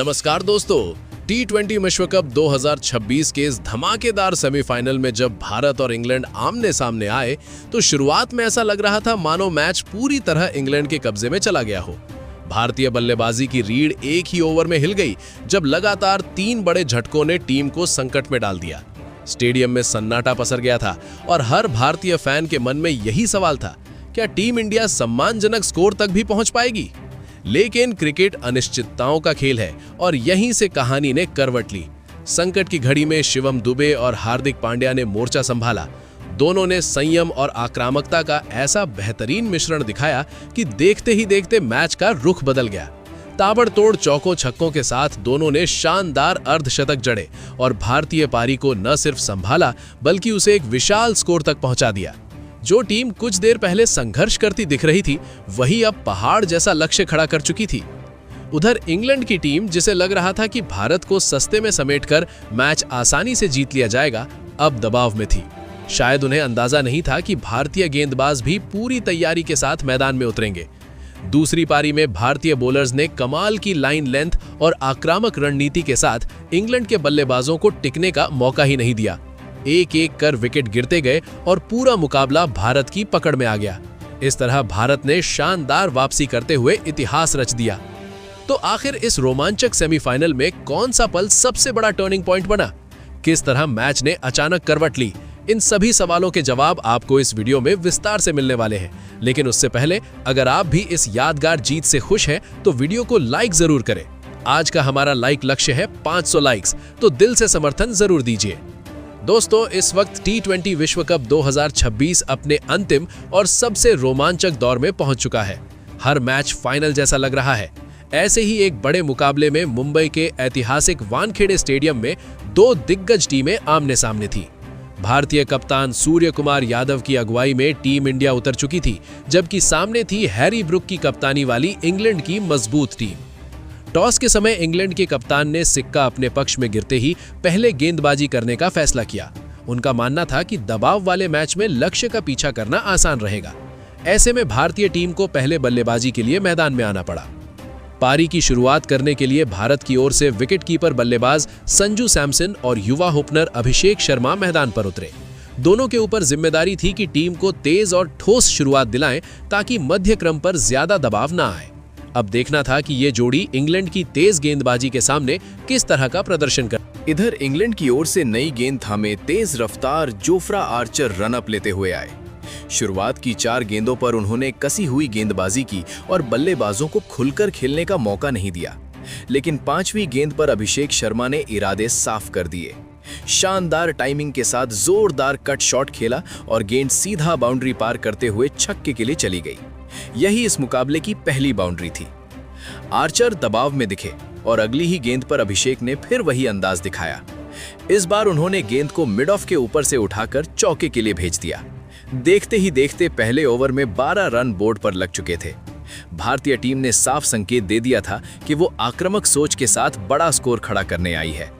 नमस्कार दोस्तों। T20 विश्व कप 2026 के इस धमाकेदार सेमीफाइनल में जब भारत और इंग्लैंड आमने सामने आए तो शुरुआत में ऐसा लग रहा था मानो मैच पूरी तरह इंग्लैंड के कब्जे में चला गया हो। भारतीय बल्लेबाजी की रीढ़ एक ही ओवर में हिल गई जब लगातार 3 बड़े झटकों ने टीम को संकट में डाल दिया। स्टेडियम में सन्नाटा पसर गया था और हर भारतीय फैन के मन में यही सवाल था, क्या टीम इंडिया सम्मानजनक स्कोर तक भी पहुंच पाएगी? लेकिन क्रिकेट अनिश्चितताओं का खेल है और यहीं से कहानी ने करवट ली। संकट की घड़ी में शिवम दुबे और हार्दिक पांड्या ने मोर्चा संभाला। दोनों ने संयम और आक्रामकता का ऐसा बेहतरीन मिश्रण दिखाया कि देखते ही देखते मैच का रुख बदल गया। ताबड़तोड़ चौकों छक्कों के साथ दोनों ने शानदार अर्धशतक जड़े और भारतीय पारी को न सिर्फ संभाला बल्कि उसे एक विशाल स्कोर तक पहुंचा दिया। जो टीम कुछ देर पहले संघर्ष करती दिख रही थी वही अब पहाड़ जैसा लक्ष्य खड़ा कर चुकी थी। उधर इंग्लैंड की टीम, जिसे लग रहा था कि भारत को सस्ते में समेटकर मैच आसानी से जीत लिया जाएगा, अब दबाव में थी। शायद उन्हें अंदाजा नहीं था कि भारतीय गेंदबाज भी पूरी तैयारी के साथ मैदान में उतरेंगे। दूसरी पारी में भारतीय बॉलर्स ने कमाल की लाइन लेंथ और आक्रामक रणनीति के साथ इंग्लैंड के बल्लेबाजों को टिकने का मौका ही नहीं दिया। एक एक कर विकेट गिरते गए और पूरा मुकाबला भारत की पकड़ में आ गया। इस तरह भारत ने शानदार वापसी करते हुए इतिहास रच दिया। तो आखिर इस रोमांचक सेमीफाइनल में कौन सा पल सबसे बड़ा टर्निंग पॉइंट बना? किस तरह मैच ने अचानक करवट ली? इन सभी सवालों के जवाब आपको इस वीडियो में विस्तार से मिलने वाले हैं। लेकिन उससे पहले अगर आप भी इस यादगार जीत से खुश हैं तो वीडियो को लाइक जरूर करें। आज का हमारा लाइक लक्ष्य है 500 लाइक्स, तो दिल से समर्थन जरूर दीजिए। दोस्तों, इस वक्त T20 विश्व कप 2026 अपने अंतिम और सबसे रोमांचक दौर में पहुंच चुका है। हर मैच फाइनल जैसा लग रहा है। ऐसे ही एक बड़े मुकाबले में मुंबई के ऐतिहासिक वानखेड़े स्टेडियम में 2 दिग्गज टीमें आमने सामने थी। भारतीय कप्तान सूर्य कुमार यादव की अगुवाई में टीम इंडिया उतर चुकी थी, जबकि सामने थी हैरी ब्रुक की कप्तानी वाली इंग्लैंड की मजबूत टीम। टॉस के समय इंग्लैंड के कप्तान ने सिक्का अपने पक्ष में गिरते ही पहले गेंदबाजी करने का फैसला किया। उनका मानना था कि दबाव वाले मैच में लक्ष्य का पीछा करना आसान रहेगा। ऐसे में भारतीय टीम को पहले बल्लेबाजी के लिए मैदान में आना पड़ा। पारी की शुरुआत करने के लिए भारत की ओर से विकेटकीपर बल्लेबाज संजू सैमसन और युवा ओपनर अभिषेक शर्मा मैदान पर उतरे। दोनों के ऊपर जिम्मेदारी थी कि टीम को तेज और ठोस शुरुआत दिलाएं ताकि मध्य क्रम पर ज्यादा दबाव न आए। अब देखना था कि ये जोड़ी इंग्लैंड की तेज गेंदबाजी के सामने किस तरह का प्रदर्शन कर। इधर इंग्लैंड की ओर से नई गेंद थामे तेज रफ्तार जोफ्रा आर्चर रनअप लेते हुए आए। शुरुआत की 4 गेंदों पर उन्होंने कसी हुई गेंदबाजी की और बल्लेबाजों को खुलकर खेलने का मौका नहीं दिया। लेकिन 5वीं गेंद पर अभिषेक शर्मा ने इरादे साफ कर दिए। शानदार टाइमिंग के साथ जोरदार कट शॉट खेला और गेंद सीधा बाउंड्री पार करते हुए छक्के के लिए चली गई। यही इस मुकाबले की पहली बाउंड्री थी। आर्चर दबाव में दिखे और अगली ही गेंद पर अभिषेक ने फिर वही अंदाज दिखाया। इस बार उन्होंने गेंद को मिड ऑफ के ऊपर से उठाकर चौके के लिए भेज दिया। देखते ही देखते पहले ओवर में 12 रन बोर्ड पर लग चुके थे। भारतीय टीम ने साफ संकेत दे दिया था कि वो आक्रामक सोच के साथ बड़ा स्कोर खड़ा करने आई है।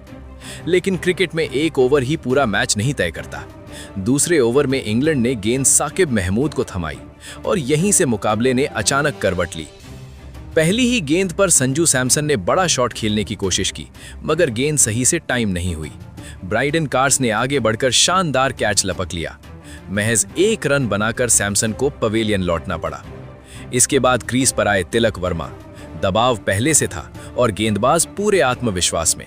लेकिन क्रिकेट में एक ओवर ही पूरा मैच नहीं तय करता। दूसरे ओवर में इंग्लैंड ने गेंद साकिब महमूद को थमाई और यहीं से मुकाबले ने अचानक करवट ली। पहली ही गेंद पर संजू सैमसन ने बड़ा शॉट खेलने की कोशिश की, मगर गेंद सही से टाइम नहीं हुई। ब्राइडन कार्स ने आगे बढ़कर शानदार कैच लपक लिया। महज 1 रन बनाकर सैमसन को पवेलियन लौटना पड़ा। इसके बाद क्रीज पर आए तिलक वर्मा। दबाव पहले से था और गेंदबाज पूरे आत्मविश्वास में।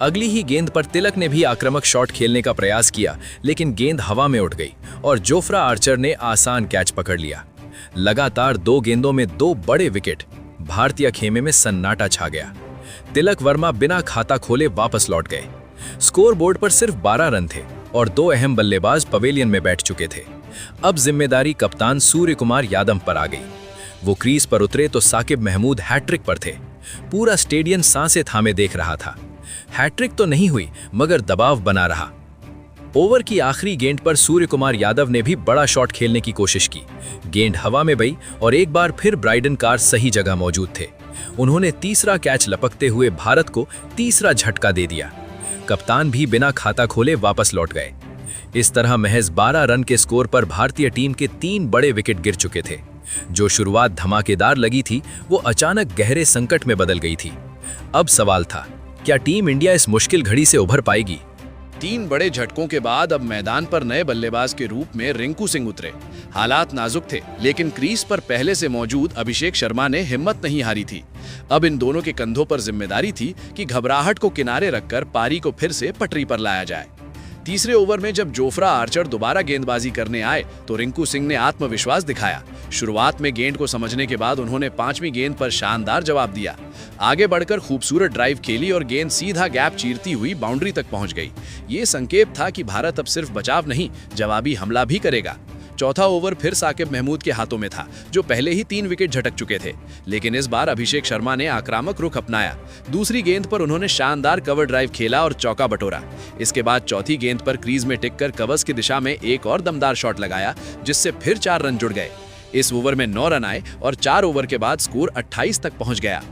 अगली ही गेंद पर तिलक ने भी आक्रामक शॉट खेलने का प्रयास किया, लेकिन गेंद हवा में उठ गई और जोफ्रा आर्चर ने आसान कैच पकड़ लिया। लगातार 2 गेंदों में 2 बड़े विकेट। भारतीय खेमे में सन्नाटा छा गया। तिलक वर्मा बिना खाता खोले वापस लौट गए। स्कोर बोर्ड पर सिर्फ 12 रन थे और 2 अहम बल्लेबाज पवेलियन में बैठ चुके थे। अब जिम्मेदारी कप्तान सूर्य कुमार यादव पर आ गई। वो क्रीज पर उतरे तो साकिब महमूद हैट्रिक पर थे। पूरा स्टेडियम सांसें थामे देख रहा था। हैट्रिक तो नहीं हुई, मगर दबाव बना रहा। ओवर की आखिरी गेंद पर सूर्य कुमार यादव ने भी बड़ा शॉट खेलने की कोशिश की। गेंद हवा में गई और एक बार फिर ब्राइडन कार्स सही जगह मौजूद थे। उन्होंने तीसरा कैच लपकते हुए भारत को तीसरा झटका दे दिया। कप्तान भी बिना खाता खोले वापस लौट गए। इस तरह महज 12 रन के स्कोर पर भारतीय टीम के 3 बड़े विकेट गिर चुके थे। जो शुरुआत धमाकेदार लगी थी वो अचानक गहरे संकट में बदल गई थी। अब सवाल था, क्या टीम इंडिया इस मुश्किल घड़ी से उभर पाएगी? 3 बड़े झटकों के बाद अब मैदान पर नए बल्लेबाज के रूप में रिंकू सिंह उतरे। हालात नाजुक थे, लेकिन क्रीज पर पहले से मौजूद अभिषेक शर्मा ने हिम्मत नहीं हारी थी। अब इन दोनों के कंधों पर जिम्मेदारी थी कि घबराहट को किनारे रखकर पारी को फिर से पटरी पर लाया जाए। तीसरे ओवर में जब जोफ्रा आर्चर दोबारा गेंदबाजी करने आए तो रिंकू सिंह ने आत्मविश्वास दिखाया। शुरुआत में गेंद को समझने के बाद उन्होंने 5वीं गेंद पर शानदार जवाब दिया। आगे बढ़कर खूबसूरत ड्राइव खेली और गेंद सीधा गैप चीरती हुई बाउंड्री तक पहुंच गई। ये संकेत था कि भारत अब सिर्फ बचाव नहीं, जवाबी हमला भी करेगा। चौथा ओवर फिर साकिब महमूद के हाथों में था, जो पहले ही 3 विकेट झटक चुके थे, लेकिन इस बार अभिषेक शर्मा ने आक्रामक रुख अपनाया। दूसरी गेंद पर उन्होंने शानदार कवर ड्राइव खेला और चौका बटोरा। इसके बाद चौथी गेंद पर क्रीज में टिककर कवर्स की दिशा में एक और दमदार शॉट लगाया, जिससे फिर 4 रन जुड़ गए। इस ओवर में 9 रन आए और 4 ओवर के बाद स्कोर 28 तक पहुंच गया।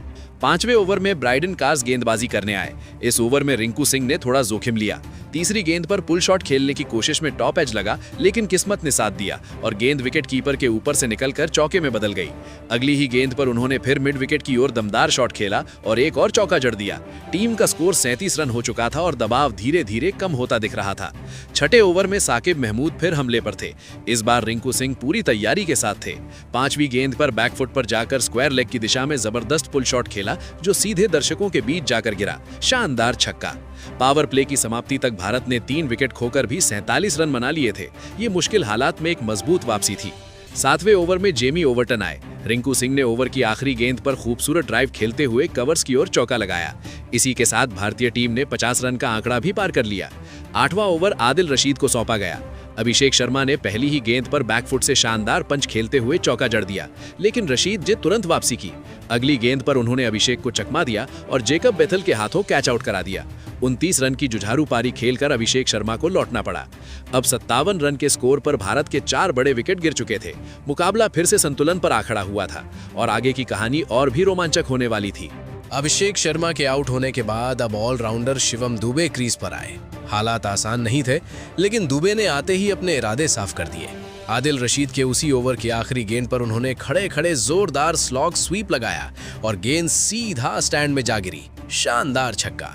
5वें ओवर में ब्राइडन कार्स गेंदबाजी करने आए। इस ओवर में रिंकू सिंह ने थोड़ा जोखिम लिया। तीसरी गेंद पर पुल शॉट खेलने की कोशिश में टॉप एज लगा, लेकिन किस्मत ने साथ दिया और गेंद विकेट कीपर के ऊपर से निकलकर चौके में बदल गई। अगली ही गेंद पर उन्होंने फिर मिड विकेट की ओर दमदार शॉट खेला और एक और चौका जड़ दिया। टीम का स्कोर 37 रन हो चुका था और दबाव धीरे धीरे कम होता दिख रहा था। 6ठे ओवर में साकिब महमूद फिर हमले पर थे। इस बार रिंकू सिंह पूरी तैयारी के साथ थे। 5वीं गेंद पर बैकफुट पर जाकर स्क्वायर लेग की दिशा में जबरदस्त पुल शॉट खेला, जो सीधे दर्शकों के बीच जाकर गिरा। शानदार छक्का। पावर प्ले की समाप्ति तक भारत ने 3 विकेट खोकर भी 47 रन बना लिए थे। ये मुश्किल हालात में एक मजबूत वापसी थी। 7वें ओवर में जेमी ओवरटन आए। रिंकू सिंह ने ओवर की आखिरी गेंद पर खूबसूरत ड्राइव खेलते हुए कवर्स की ओर चौका लगाया। इसी के साथ भारतीय टीम ने 50 रन का आंकड़ा भी पार कर लिया। 8वां ओवर आदिल रशीद को सौंपा गया। अभिषेक शर्मा ने पहली ही गेंद पर बैकफुट से शानदार पंच खेलते हुए चौका जड़ दिया, लेकिन रशीद ने तुरंत वापसी की। अगली गेंद पर उन्होंने अभिषेक को चकमा दिया और जेकब बेथल के हाथों कैच आउट करा दिया। 29 रन की जुझारू पारी खेलकर अभिषेक शर्मा को लौटना पड़ा। अब 57 रन के स्कोर पर भारत के 4 बड़े विकेट गिर चुके थे। मुकाबला फिर से संतुलन पर आ खड़ा हुआ था और आगे की कहानी और भी रोमांचक होने वाली थी। अभिषेक शर्मा के आउट होने के बाद अब ऑलराउंडर शिवम दुबे क्रीज पर आए। हालात आसान नहीं थे, लेकिन दुबे ने आते ही अपने इरादे साफ कर दिए। आदिल रशीद के उसी ओवर की आखिरी गेंद पर उन्होंने खड़े खड़े जोरदार स्लॉग स्वीप लगाया और गेंद सीधा स्टैंड में जा गिरी। शानदार छक्का।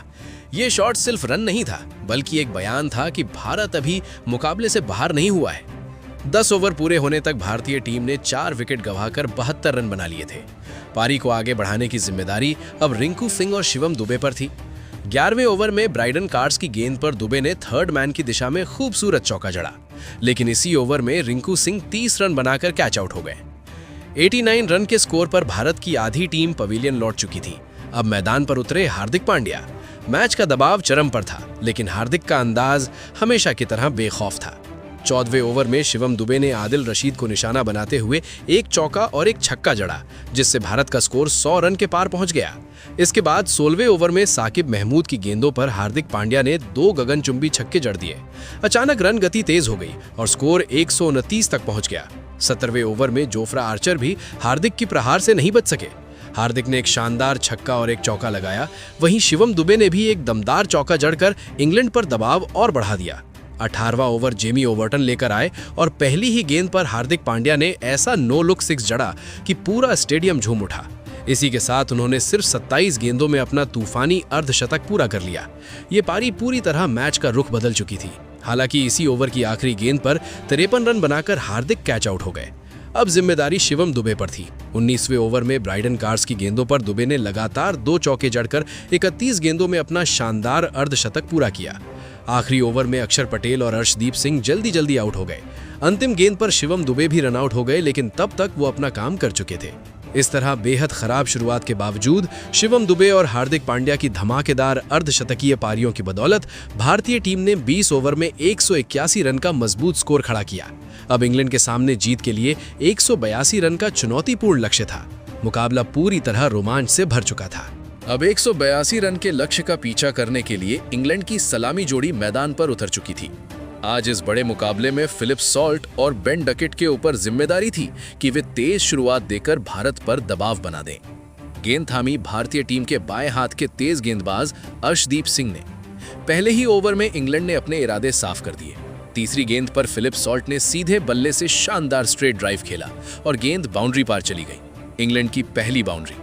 ये शॉट सिर्फ रन नहीं था, बल्कि एक बयान था कि भारत अभी मुकाबले से बाहर नहीं हुआ है। 10 ओवर पूरे होने तक भारतीय टीम ने 4 विकेट गंवाकर 72 रन बना लिए थे। पारी को आगे बढ़ाने की जिम्मेदारी अब रिंकू सिंह और शिवम दुबे पर थी। 11वें ओवर में ब्राइडन कार्स की गेंद पर दुबे ने थर्ड मैन की दिशा में खूबसूरत चौका जड़ा, लेकिन इसी ओवर में रिंकू सिंह 30 रन बनाकर कैच आउट हो गए। 89 रन के स्कोर पर भारत की आधी टीम पवेलियन लौट चुकी थी। अब मैदान पर उतरे हार्दिक पांड्या। मैच का दबाव चरम पर था, लेकिन हार्दिक का अंदाज हमेशा की तरह बेखौफ था। 14वें ओवर में शिवम दुबे ने आदिल रशीद को निशाना बनाते हुए एक चौका और एक छक्का जड़ा, जिससे भारत का स्कोर 100 रन के पार पहुंच गया। इसके बाद 16वें ओवर में साकिब महमूद की गेंदों पर हार्दिक पांड्या ने 2 गगनचुंबी छक्के जड़ दिए। अचानक रन गति तेज हो गई और स्कोर 129 तक पहुंच गया। 17वें ओवर में जोफ्रा आर्चर भी हार्दिक की प्रहार से नहीं बच सके। हार्दिक ने एक शानदार छक्का और एक चौका लगाया। वहीं शिवम दुबे ने भी एक दमदार चौका जड़कर इंग्लैंड पर दबाव और बढ़ा दिया। 18वां ओवर जेमी ओवरटन लेकर आए और पहली ही गेंद पर हार्दिक पांड्या ने ऐसा नो लुक 6 जड़ा कि पूरा स्टेडियम झूम उठा। इसी के साथ उन्होंने सिर्फ 27 गेंदों में अपना तूफानी अर्धशतक पूरा कर लिया। ये पारी पूरी तरह मैच का रुख बदल चुकी थी। हालांकि इसी ओवर की आखिरी गेंद पर 53 रन बनाकर हार्दिक कैच आउट हो गए। अब जिम्मेदारी शिवम दुबे पर थी। 19वें ओवर में ब्राइडन कार्स की गेंदों पर दुबे ने लगातार 2 चौके जड़कर 31 गेंदों में अपना शानदार अर्धशतक पूरा किया। आखिरी ओवर में अक्षर पटेल और अर्शदीप सिंह जल्दी जल्दी आउट हो गए। अंतिम गेंद पर शिवम दुबे भी रन आउट हो गए, लेकिन तब तक वो अपना काम कर चुके थे। इस तरह बेहद खराब शुरुआत के बावजूद शिवम दुबे और हार्दिक पांड्या की धमाकेदार अर्धशतकीय पारियों की बदौलत भारतीय टीम ने 20 ओवर में 181 रन का मजबूत स्कोर खड़ा किया। अब इंग्लैंड के सामने जीत के लिए 182 रन का चुनौतीपूर्ण लक्ष्य था। मुकाबला पूरी तरह रोमांच से भर चुका था। अब 182 रन के लक्ष्य का पीछा करने के लिए इंग्लैंड की सलामी जोड़ी मैदान पर उतर चुकी थी। आज इस बड़े मुकाबले में फिलिप सॉल्ट और बेन डकेट के ऊपर जिम्मेदारी थी कि वे तेज शुरुआत देकर भारत पर दबाव बना दें। गेंद थामी भारतीय टीम के बाएं हाथ के तेज गेंदबाज अर्शदीप सिंह ने। पहले ही ओवर में इंग्लैंड ने अपने इरादे साफ कर दिए। तीसरी गेंद पर फिलिप सॉल्ट ने सीधे बल्ले से शानदार स्ट्रेट ड्राइव खेला और गेंद बाउंड्री पार चली गई। इंग्लैंड की पहली बाउंड्री।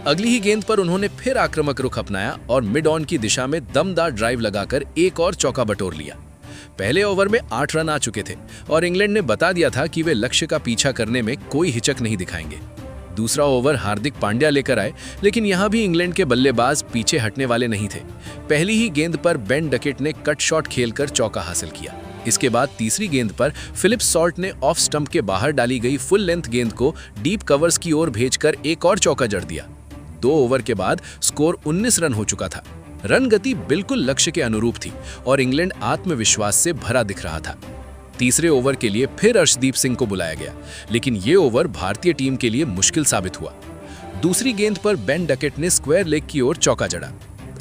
अगली ही गेंद पर उन्होंने फिर आक्रामक रुख अपनाया और मिड ऑन की दिशा में दमदार ड्राइव लगाकर एक और चौका बटोर लिया। पहले ओवर में 8 रन आ चुके थे और इंग्लैंड ने बता दिया था कि वे लक्ष्य का पीछा करने में कोई हिचक नहीं दिखाएंगे। दूसरा ओवर हार्दिक पांड्या लेकर आए, लेकिन यहां भी इंग्लैंड के बल्लेबाज पीछे हटने वाले नहीं थे। पहली ही गेंद पर बेन डकेट ने कट शॉट खेलकर चौका हासिल किया। इसके बाद तीसरी गेंद पर फिलिप सॉल्ट ने ऑफ स्टंप के बाहर डाली गई फुल लेंथ गेंद को डीप कवर्स की ओर भेजकर एक और चौका जड़ दिया। 2 ओवर के बाद स्कोर 19 रन हो चुका था। रन गति बिल्कुल लक्ष्य के अनुरूप थी और इंग्लैंड आत्मविश्वास से भरा दिख रहा था। तीसरे ओवर के लिए फिर अर्शदीप सिंह को बुलाया गया, लेकिन ये ओवर भारतीय टीम के लिए मुश्किल साबित हुआ। दूसरी गेंद पर बेन डकेट ने स्क्वायर लेग की ओर चौका जड़ा।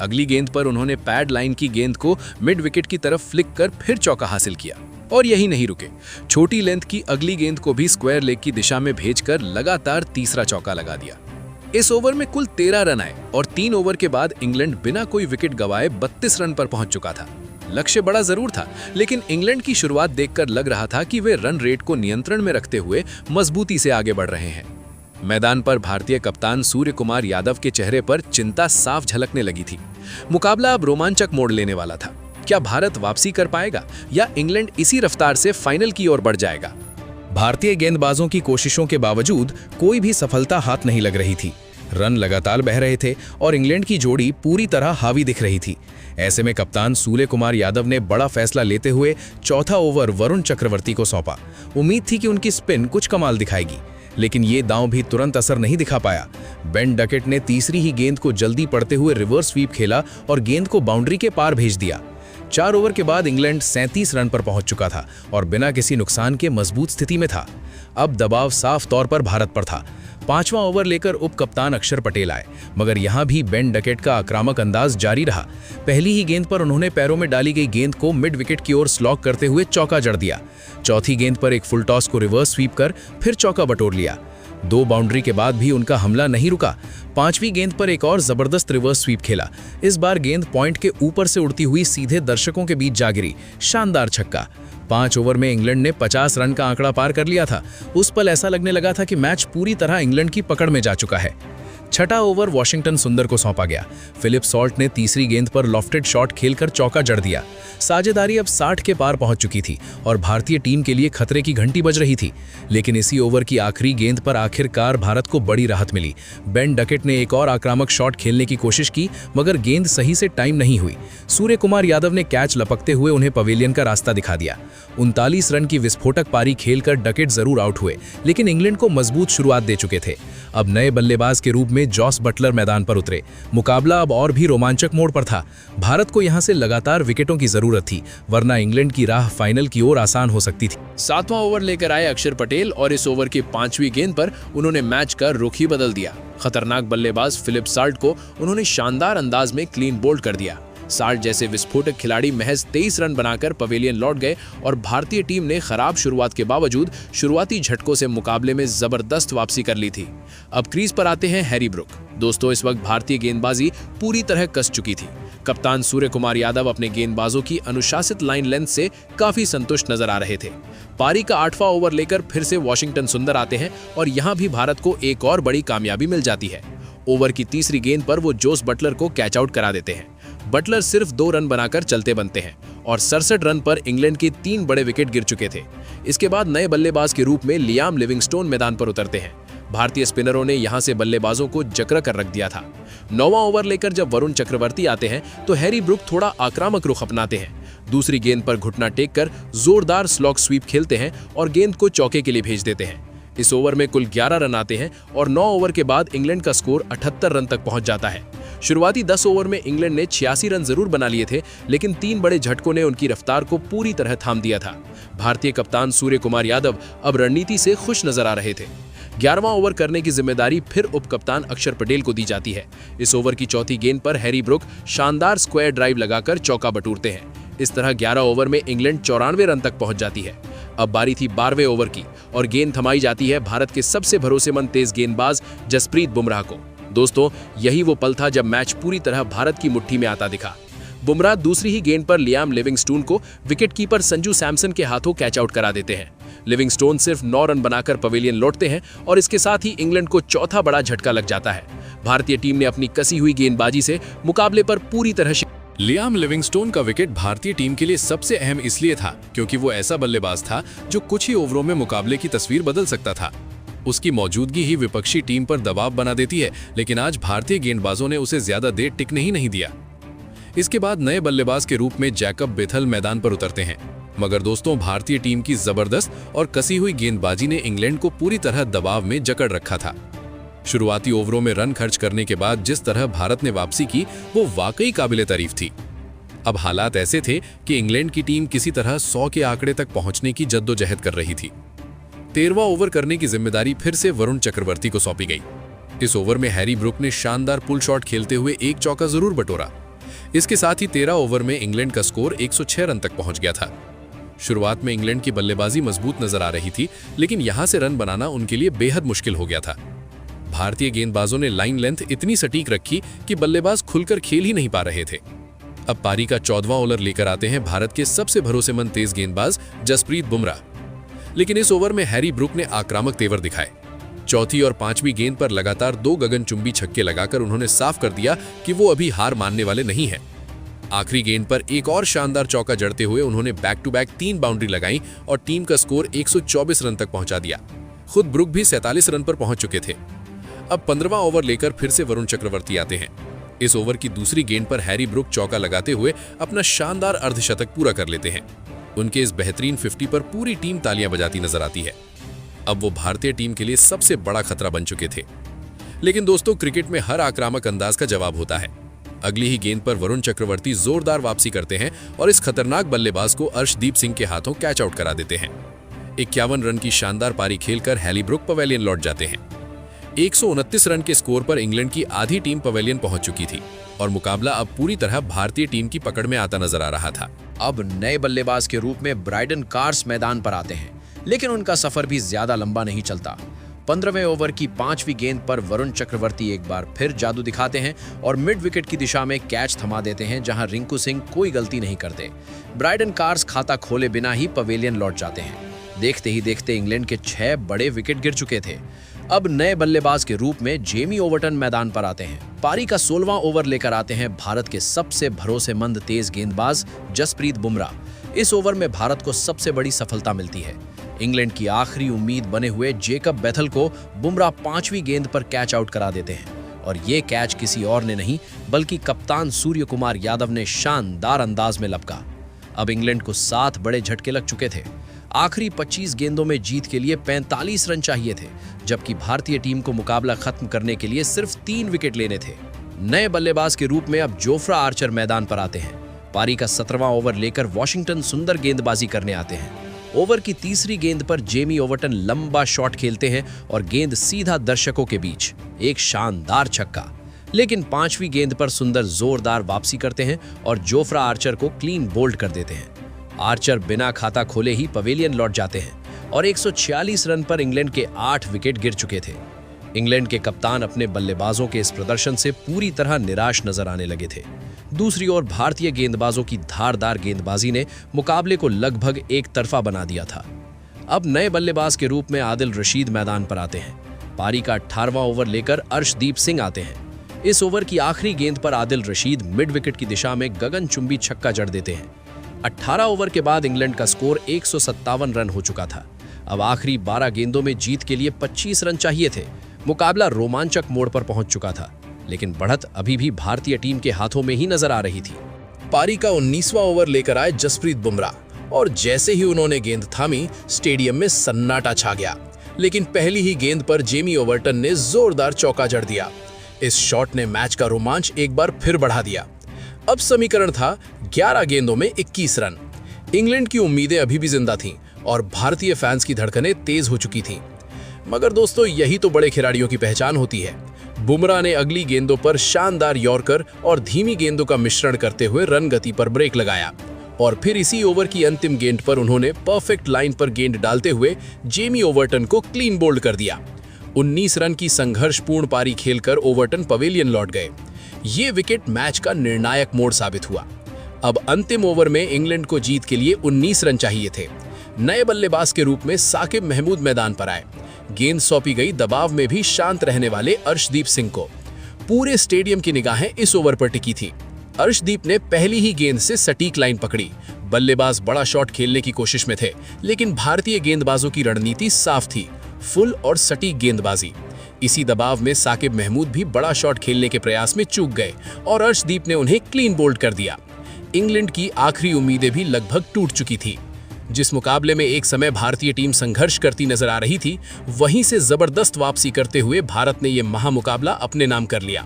अगली गेंद पर उन्होंने पैड लाइन की गेंद को मिड विकेट की तरफ फ्लिक कर फिर चौका हासिल किया और यही नहीं रुके। छोटी लेंथ की अगली गेंद को भी स्क्वायर लेग की दिशा में भेजकर लगातार तीसरा चौका लगा दिया। इस ओवर में कुल 13 रन आए और 3 ओवर के बाद इंग्लैंड बिना कोई विकेट गंवाए 32 रन पर पहुंच चुका था। लक्ष्य बड़ा जरूर था, लेकिन इंग्लैंड की शुरुआत देखकर लग रहा था कि वे रन रेट को नियंत्रण में रखते हुए मजबूती से आगे बढ़ रहे हैं। मैदान पर भारतीय कप्तान सूर्य कुमार यादव के चेहरे पर चिंता साफ झलकने लगी थी। मुकाबला अब रोमांचक मोड़ लेने वाला था। क्या भारत वापसी कर पाएगा या इंग्लैंड इसी रफ्तार से फाइनल की ओर बढ़ जाएगा? भारतीय गेंदबाजों की कोशिशों के बावजूद कोई भी सफलता हाथ नहीं लग रही थी। रन लगातार बह रहे थे और इंग्लैंड की जोड़ी पूरी तरह हावी दिख रही थी। ऐसे में कप्तान सूर्य कुमार यादव ने बड़ा फैसला लेते हुए चौथा ओवर वरुण चक्रवर्ती को सौंपा। उम्मीद थी कि उनकी स्पिन कुछ कमाल दिखाएगी, लेकिन ये दांव भी तुरंत असर नहीं दिखा पाया। बेन डकेट ने तीसरी ही गेंद को जल्दी पड़ते हुए रिवर्स स्वीप खेला और गेंद को बाउंड्री के पार भेज दिया। 4 ओवर के बाद इंग्लैंड 37 रन पर पहुंच चुका था और बिना किसी नुकसान के मजबूत स्थिति में था। अब दबाव साफ तौर पर भारत पर था। 5वां ओवर लेकर उप कप्तान अक्षर पटेल आए, मगर यहां भी बेन डकेट का आक्रामक अंदाज जारी रहा। पहली ही गेंद पर उन्होंने पैरों में डाली गई गेंद को मिड विकेट की ओर स्लॉग करते हुए चौका जड़ दिया। चौथी गेंद पर एक फुल टॉस को रिवर्स स्वीप कर फिर चौका बटोर लिया। 2 बाउंड्री के बाद भी उनका हमला नहीं रुका। 5वीं गेंद पर एक और जबरदस्त रिवर्स स्वीप खेला। इस बार गेंद पॉइंट के ऊपर से उड़ती हुई सीधे दर्शकों के बीच जा गिरी। शानदार छक्का। 5 ओवर में इंग्लैंड ने 50 रन का आंकड़ा पार कर लिया था। उस पल ऐसा लगने लगा था कि मैच पूरी तरह इंग्लैंड की पकड़ में जा चुका है। छठा ओवर वॉशिंगटन सुंदर को सौंपा गया। फिलिप सॉल्ट ने तीसरी गेंद पर लॉफ्टेड शॉट खेलकर चौका जड़ दिया। साझेदारी अब 60 के पार पहुंच चुकी थी और भारतीय टीम के लिए खतरे की घंटी बज रही थी, लेकिन इसी ओवर की आखिरी गेंद पर आखिरकार भारत को बड़ी राहत मिली। बेन डकेट ने एक और आक्रामक शॉट खेलने की कोशिश की, मगर गेंद सही से टाइम नहीं हुई। सूर्य कुमार यादव ने कैच लपकते हुए उन्हें पवेलियन का रास्ता दिखा दिया। 39 रन की विस्फोटक पारी खेलकर डकेट जरूर आउट हुए, लेकिन इंग्लैंड को मजबूत शुरुआत दे चुके थे। अब नए बल्लेबाज के रूप में जॉस बटलर मैदान पर उतरे। मुकाबला अब और भी रोमांचक मोड़ पर था। भारत को यहां से लगातार विकेटों की जरूरत थी, वरना इंग्लैंड की राह फाइनल की ओर आसान हो सकती थी। 7वां ओवर लेकर आए अक्षर पटेल और इस ओवर की 5वीं गेंद पर उन्होंने मैच का रुख ही बदल दिया। खतरनाक बल्लेबाज फिलिप सॉल्ट को उन्होंने शानदार अंदाज में क्लीन बोल्ड कर दिया। सॉल्ट जैसे विस्फोटक खिलाड़ी महज 23 रन बनाकर पवेलियन लौट गए और भारतीय टीम ने खराब शुरुआत के बावजूद शुरुआती झटकों से मुकाबले में जबरदस्त वापसी कर ली थी। अब क्रीज पर आते हैं हैरी ब्रुक। दोस्तों, इस वक्त भारतीय गेंदबाजी पूरी तरह कस चुकी थी। कप्तान सूर्य कुमार यादव अपने गेंदबाजों की अनुशासित लाइन लेंथ से काफी संतुष्ट नजर आ रहे थे। पारी का 8वां ओवर लेकर फिर से वॉशिंगटन सुंदर आते हैं और यहां भी भारत को एक और बड़ी कामयाबी मिल जाती है। ओवर की तीसरी गेंद पर वो जोस बटलर को कैच आउट करा देते हैं। बटलर सिर्फ 2 रन बनाकर चलते बनते हैं और 67 रन पर इंग्लैंड के 3 बड़े विकेट गिर चुके थे। इसके बाद नए बल्लेबाज के रूप में लियाम लिविंगस्टोन मैदान पर उतरते हैं। भारतीय स्पिनरों ने यहां से बल्लेबाजों को जकरा कर रख दिया था। 9वां ओवर लेकर जब वरुण चक्रवर्ती आते हैं तो हैरी ब्रुक थोड़ा आक्रामक रुख अपनाते हैं। दूसरी गेंद पर घुटना टेक कर जोरदार स्लॉग स्वीप खेलते हैं और गेंद को चौके के लिए भेज देते हैं। इस ओवर में कुल 11 रन आते हैं और 9 ओवर के बाद इंग्लैंड का स्कोर 78 रन तक पहुंच जाता है। शुरुआती 10 ओवर में इंग्लैंड ने 86 रन जरूर बना लिए थे, लेकिन 3 बड़े झटकों ने उनकी रफ्तार को पूरी तरह थाम दिया था। भारतीय कप्तान सूर्य कुमार यादव अब रणनीति से खुश नजर आ रहे थे। 11वां ओवर करने की जिम्मेदारी फिर उप कप्तान अक्षर पटेल को दी जाती है। इस ओवर की चौथी गेंद पर हैरी ब्रुक शानदार स्क्वायर ड्राइव लगाकर चौका बटूरते हैं। इस तरह 11 ओवर में इंग्लैंड 94 रन तक पहुंच जाती है। अब बारी थी 12वें ओवर की और गेंद थमाई जाती है भारत के सबसे भरोसेमंद तेज गेंदबाज जसप्रीत बुमराह को। दोस्तों, यही वो पल था जब मैच पूरी तरह भारत की मुट्ठी में आता दिखा। बुमराह दूसरी ही गेंद पर लियाम लिविंगस्टोन को विकेटकीपर संजू सैमसन के हाथों कैच आउट करा देते हैं। लिविंगस्टोन सिर्फ 9 रन बनाकर पवेलियन लौटते हैं और इसके साथ ही इंग्लैंड को चौथा बड़ा झटका लग जाता है। भारतीय टीम ने अपनी कसी हुई गेंदबाजी से मुकाबले पर पूरी तरह लियाम लिविंगस्टोन का विकेट भारतीय टीम के लिए सबसे अहम इसलिए था क्योंकि वो ऐसा बल्लेबाज था जो कुछ ही ओवरों में मुकाबले की तस्वीर बदल सकता था। उसकी मौजूदगी ही विपक्षी टीम पर दबाव बना देती है, लेकिन आज भारतीय गेंदबाजों ने उसे ज्यादा देर टिकने ही नहीं दिया। इसके बाद नए बल्लेबाज के रूप में जैकब बेथल मैदान पर उतरते हैं, मगर दोस्तों भारतीय टीम की जबरदस्त और कसी हुई गेंदबाजी ने इंग्लैंड को पूरी तरह दबाव में जकड़ रखा था। शुरुआती ओवरों में रन खर्च करने के बाद जिस तरह भारत ने वापसी की वो वाकई काबिले तारीफ थी। अब हालात ऐसे थे कि इंग्लैंड की टीम किसी तरह 100 के आंकड़े तक पहुंचने की जद्दोजहद कर रही थी। 13वां ओवर करने की जिम्मेदारी फिर से वरुण चक्रवर्ती को सौंपी गई। इस ओवर में हैरी ब्रुक ने शानदार पुल शॉट खेलते हुए एक चौका जरूर बटोरा। इसके साथ ही 13 ओवर में इंग्लैंड का स्कोर 106 रन तक पहुंच गया था। शुरुआत में इंग्लैंड की बल्लेबाजी मजबूत नजर आ रही थी, लेकिन यहां से रन बनाना उनके लिए बेहद मुश्किल हो गया था। भारतीय गेंदबाजों ने लाइन लेंथ इतनी सटीक रखी कि बल्लेबाज खुलकर खेल ही नहीं पा रहे थे। अब पारी का 14वां ओवर लेकर आते हैं भारत के सबसे भरोसेमंद तेज गेंदबाज जसप्रीत बुमराह। लेकिन इस ओवर में हैरी ब्रुक ने आक्रामक तेवर दिखाए। चौथी और 5वीं गेंद पर लगातार 2 गगनचुंबी छक्के लगाकर उन्होंने साफ कर दिया कि वो अभी हार मानने वाले नहीं हैं। आखिरी गेंद पर एक और शानदार चौका जड़ते हुए उन्होंने बैक टू बैक 3 बाउंड्री लगाई और टीम का स्कोर 124 रन तक पहुंचा दिया। खुद ब्रुक भी 47 रन पर पहुंच चुके थे। अब 15वां ओवर लेकर फिर से वरुण चक्रवर्ती आते हैं। इस ओवर की दूसरी गेंद पर हैरी ब्रुक चौका लगाते हुए अपना शानदार अर्धशतक पूरा कर लेते हैं। उनके इस बेहतरीन 50 पर पूरी टीम तालियां बजाती नजर आती है। अब वो भारतीय टीम के लिए सबसे बड़ा खतरा बन चुके थे। लेकिन दोस्तों, क्रिकेट में हर आक्रामक अंदाज का जवाब होता है। अगली ही गेंद पर वरुण चक्रवर्ती जोरदार वापसी करते हैं और इस खतरनाक बल्लेबाज को अर्शदीप सिंह के हाथों कैच आउट करा देते हैं। 51 रन की शानदार पारी खेलकर हैरी ब्रुक पवेलियन लौट जाते हैं। 129 रन के स्कोर पर इंग्लैंड की आधी टीम पवेलियन पहुंच चुकी थी और मुकाबला अब पूरी तरह भारतीय टीम की पकड़ में आता नजर आ रहा था। अब नए बल्लेबाज के रूप में ब्राइडन कार्स मैदान पर आते हैं, लेकिन उनका सफर भी ज्यादा लंबा नहीं चलता। 15वें ओवर की 5वीं गेंद पर वरुण चक्रवर्ती एक बार फिर जादू दिखाते हैं और मिड विकेट की दिशा में कैच थमा देते हैं, जहां रिंकू सिंह कोई गलती नहीं करते। ब्राइडन कार्स खाता खोले बिना ही पवेलियन लौट जाते हैं। देखते ही देखते इंग्लैंड के 6 बड़े विकेट गिर चुके थे। अब नए बल्लेबाज के रूप में जेमी ओवर्टन मैदान पर आते हैं। पारी का 16वां ओवर लेकर आते हैं भारत के सबसे भरोसेमंद तेज गेंदबाज जसप्रीत बुमराह। इस ओवर में भारत को सबसे बड़ी सफलता मिलती है। इंग्लैंड की आखिरी उम्मीद बने हुए जैकब बेथल को बुमराह 5वीं गेंद पर कैच आउट करा देते हैं और ये कैच किसी और ने नहीं बल्कि कप्तान सूर्य कुमार यादव ने शानदार अंदाज में लपका। अब इंग्लैंड को 7 बड़े झटके लग चुके थे। आखिरी 25 गेंदों में जीत के लिए 45 रन चाहिए थे, जबकि भारतीय टीम को मुकाबला खत्म करने के लिए सिर्फ 3 विकेट लेने थे। नए बल्लेबाज के रूप में अब जोफ्रा आर्चर मैदान पर आते हैं। पारी का 17वां ओवर लेकर वॉशिंगटन सुंदर गेंदबाजी करने आते हैं। ओवर की तीसरी गेंद पर जेमी ओवर्टन लंबा शॉट खेलते हैं और गेंद सीधा दर्शकों के बीच, एक शानदार छक्का। लेकिन 5वीं गेंद पर सुंदर जोरदार वापसी करते हैं और जोफ्रा आर्चर को क्लीन बोल्ड कर देते हैं। आर्चर बिना खाता खोले ही पवेलियन लौट जाते हैं और 146 रन पर इंग्लैंड के 8 विकेट गिर चुके थे। इंग्लैंड के कप्तान अपने बल्लेबाजों के इस प्रदर्शन से पूरी तरह निराश नजर आने लगे थे। दूसरी ओर भारतीय गेंदबाजों की धारदार गेंदबाजी ने मुकाबले को लगभग एक तरफा बना दिया था। अब नए बल्लेबाज के रूप में आदिल रशीद मैदान पर आते हैं। पारी का 18वां ओवर लेकर अर्शदीप सिंह आते हैं। इस ओवर की आखिरी गेंद पर आदिल रशीद मिड विकेट की दिशा में गगनचुंबी छक्का जड़ देते हैं। 18 ओवर के बाद इंग्लैंड का स्कोर 157 रन हो चुका था। अब आखिरी 12 गेंदों में जीत के लिए 25 रन चाहिए थे। मुकाबला रोमांचक मोड़ पर पहुंच चुका था, लेकिन बढ़त अभी भी भारतीय टीम के हाथों में ही नजर आ रही थी। पारी का 19वां ओवर लेकर आए जसप्रीत बुमराह और जैसे ही उन्होंने गेंद थामी, स्टेडियम में सन्नाटा छा गया। लेकिन पहली ही गेंद पर जेमी ओवर्टन ने जोरदार चौका जड़ दिया। इस शॉट ने मैच का रोमांच एक बार फिर बढ़ा दिया। अब समीकरण था 11 गेंदों में 21 रन। इंग्लैंड की उम्मीदें अभी भी जिंदा थीं और भारतीय फैंस की धड़कनें तेज हो चुकी थीं। मगर दोस्तों, यही तो बड़े खिलाड़ियों की पहचान होती है। बुमराह ने अगली गेंदों पर शानदार यॉर्कर और धीमी गेंदों का मिश्रण करते हुए रन गति पर ब्रेक लगाया और फिर इसी ओवर की अंतिम गेंद पर उन्होंने परफेक्ट लाइन पर गेंद डालते हुए जेमी ओवर्टन को क्लीन बोल्ड कर दिया। 19 रन की संघर्षपूर्ण पारी खेलकर ओवर्टन पवेलियन लौट गए। ये विकेट मैच का निर्णायक मोड़ साबित हुआ। अब अंतिम ओवर में इंग्लैंड को जीत के लिए 19 रन चाहिए थे। नए बल्लेबाज के रूप में साकिब महमूद मैदान पर आए। गेंद सौंपी गई, दबाव में भी शांत रहने वाले अर्शदीप सिंह को। पूरे स्टेडियम की निगाहें इस ओवर पर टिकी थी। अर्शदीप ने पहली ही गेंद से सटीक लाइन पकड़ी। बल्लेबाज बड़ा शॉट खेलने की कोशिश में थे, लेकिन भारतीय गेंदबाजों की रणनीति साफ थी, फुल और सटीक गेंदबाजी। इसी दबाव में साकिब महमूद भी बड़ा शॉट खेलने के प्रयास में चूक गए और अर्शदीप ने उन्हें क्लीन बोल्ड कर दिया। इंग्लैंड की आखिरी उम्मीदें भी लगभग टूट चुकी थी। जिस मुकाबले में एक समय भारतीय टीम संघर्ष करती नजर आ रही थी, वहीं से जबरदस्त वापसी करते हुए भारत ने यह महामुकाबला अपने नाम कर लिया।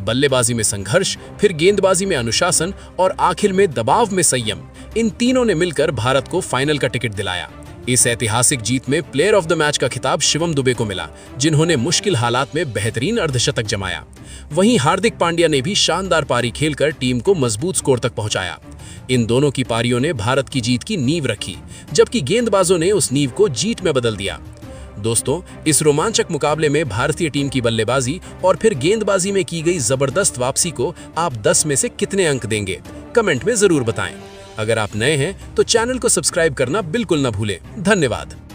बल्लेबाजी में संघर्ष, फिर गेंदबाजी में अनुशासन और आखिर में दबाव में संयम, इन तीनों ने मिलकर भारत को फाइनल का टिकट दिलाया। इस ऐतिहासिक जीत में प्लेयर ऑफ द मैच का खिताब शिवम दुबे को मिला, जिन्होंने मुश्किल हालात में बेहतरीन अर्धशतक जमाया। वहीं हार्दिक पांड्या ने भी शानदार पारी खेलकर टीम को मजबूत स्कोर तक पहुंचाया। इन दोनों की पारियों ने भारत की जीत की नींव रखी, जबकि गेंदबाजों ने उस नींव को जीत में बदल दिया। दोस्तों, इस रोमांचक मुकाबले में भारतीय टीम की बल्लेबाजी और फिर गेंदबाजी में की गई जबरदस्त वापसी को आप 10 में से कितने अंक देंगे? कमेंट में जरूर बताएं। अगर आप नए हैं तो चैनल को सब्सक्राइब करना बिल्कुल न भूलें। धन्यवाद।